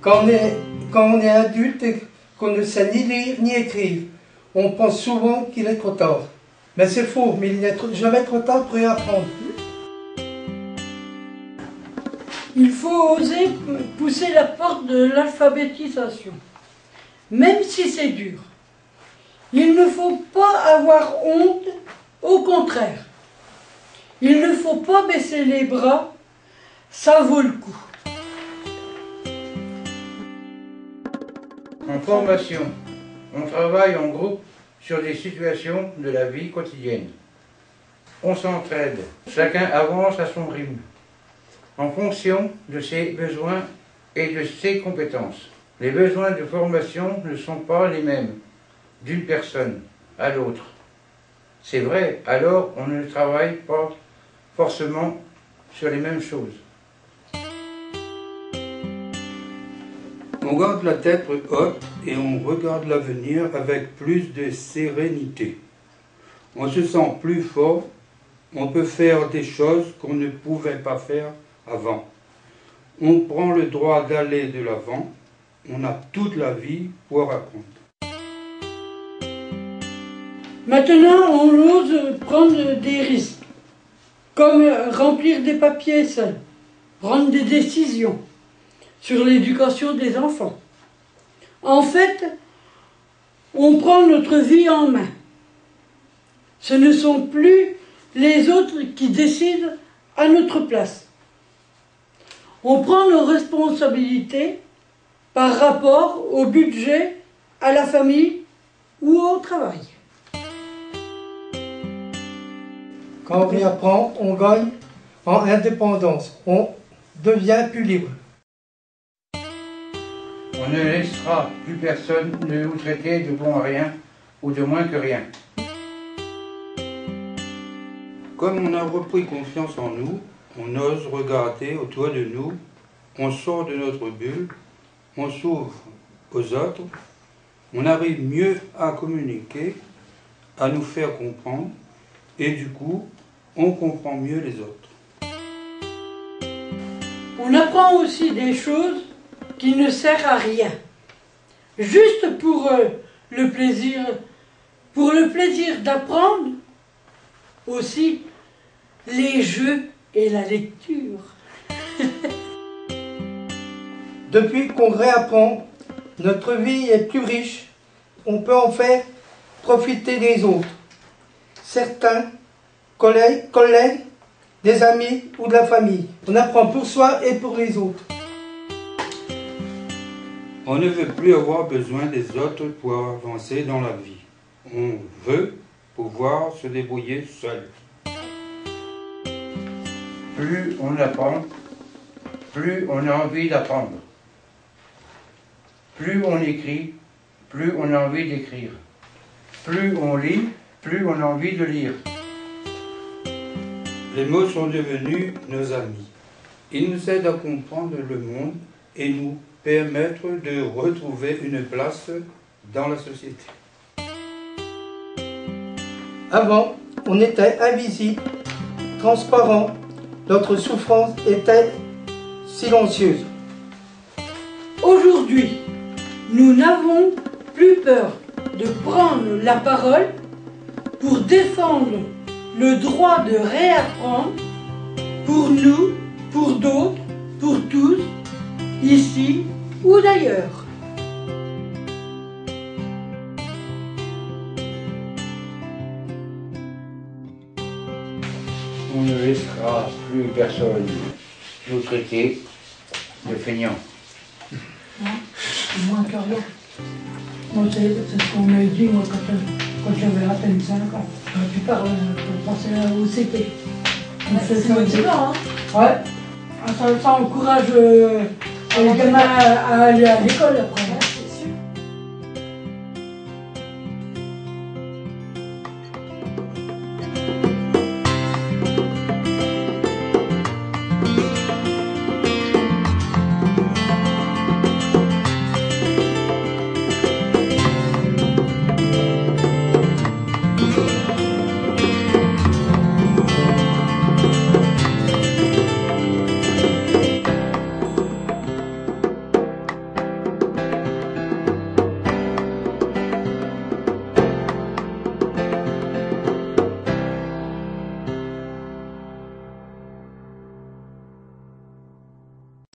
Quand on est adulte et qu'on ne sait ni lire ni écrire, on pense souvent qu'il est trop tard. Mais c'est faux, mais il n'est jamais trop tard pour y apprendre. Il faut oser pousser la porte de l'alphabétisation, même si c'est dur. Il ne faut pas avoir honte, au contraire. Il ne faut pas baisser les bras, ça vaut le coup. En formation, on travaille en groupe sur des situations de la vie quotidienne. On s'entraide, chacun avance à son rythme, en fonction de ses besoins et de ses compétences. Les besoins de formation ne sont pas les mêmes d'une personne à l'autre. C'est vrai, alors on ne travaille pas forcément sur les mêmes choses. On garde la tête haute et on regarde l'avenir avec plus de sérénité. On se sent plus fort, on peut faire des choses qu'on ne pouvait pas faire avant. On prend le droit d'aller de l'avant, on a toute la vie pour apprendre. Maintenant, on ose prendre des risques, comme remplir des papiers seuls, prendre des décisions sur l'éducation des enfants. En fait, on prend notre vie en main. Ce ne sont plus les autres qui décident à notre place. On prend nos responsabilités par rapport au budget, à la famille ou au travail. Quand on y apprend, on gagne en indépendance. On devient plus libre. On ne laissera plus personne ne nous traiter de bon à rien ou de moins que rien. Comme on a repris confiance en nous, on ose regarder autour de nous, on sort de notre bulle, on s'ouvre aux autres, on arrive mieux à communiquer, à nous faire comprendre, et du coup, on comprend mieux les autres. On apprend aussi des choses qui ne servent à rien, juste pour le plaisir d'apprendre, aussi les jeux et la lecture. Depuis qu'on réapprend, notre vie est plus riche. On peut en faire profiter les autres. Certains, collègues, des amis ou de la famille. On apprend pour soi et pour les autres. On ne veut plus avoir besoin des autres pour avancer dans la vie. On veut pouvoir se débrouiller seul. Plus on apprend, plus on a envie d'apprendre. Plus on écrit, plus on a envie d'écrire. Plus on lit, plus on a envie de lire. Les mots sont devenus nos amis. Ils nous aident à comprendre le monde et nous permettre de retrouver une place dans la société. Avant, on était invisible, transparent, notre souffrance était silencieuse. Aujourd'hui, nous n'avons plus peur de prendre la parole pour défendre le droit de réapprendre pour nous, pour d'autres, pour tous, ici ou d'ailleurs. On ne laissera plus personne nous traiter de feignants. Moi, Carlo, moi, c'est ce qu'on m'a dit moi, quand j'avais à peine 5 ans. Tu parles pour passer au CP. C'est motivant, hein? Ouais. Ça encourage les gamins à aller à l'école après.